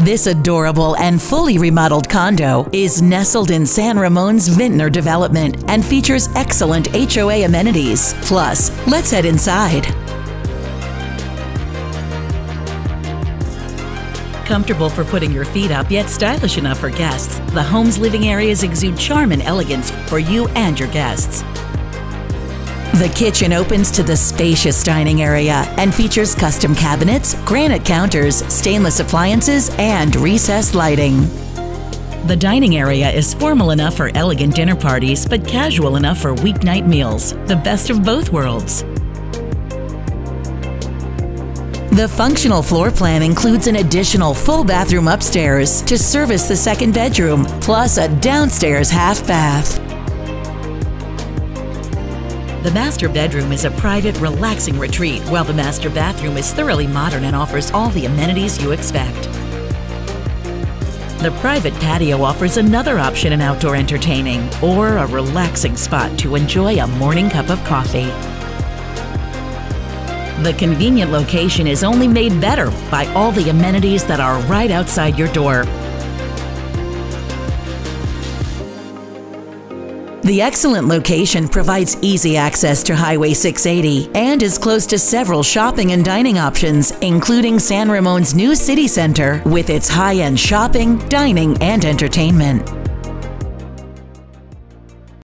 This adorable and fully remodeled condo is nestled in San Ramon's Vintner development and features excellent HOA amenities. Plus, let's head inside. Comfortable for putting your feet up, yet stylish enough for guests, the home's living areas exude charm and elegance for you and your guests. The kitchen opens to the spacious dining area and features custom cabinets, granite counters, stainless appliances, and recessed lighting. The dining area is formal enough for elegant dinner parties, but casual enough for weeknight meals, the best of both worlds. The functional floor plan includes an additional full bathroom upstairs to service the second bedroom, plus a downstairs half bath. The master bedroom is a private, relaxing retreat, while the master bathroom is thoroughly modern and offers all the amenities you expect. The private patio offers another option in outdoor entertaining or a relaxing spot to enjoy a morning cup of coffee. The convenient location is only made better by all the amenities that are right outside your door. The excellent location provides easy access to Highway 680 and is close to several shopping and dining options, including San Ramon's new city center with its high-end shopping, dining, and entertainment.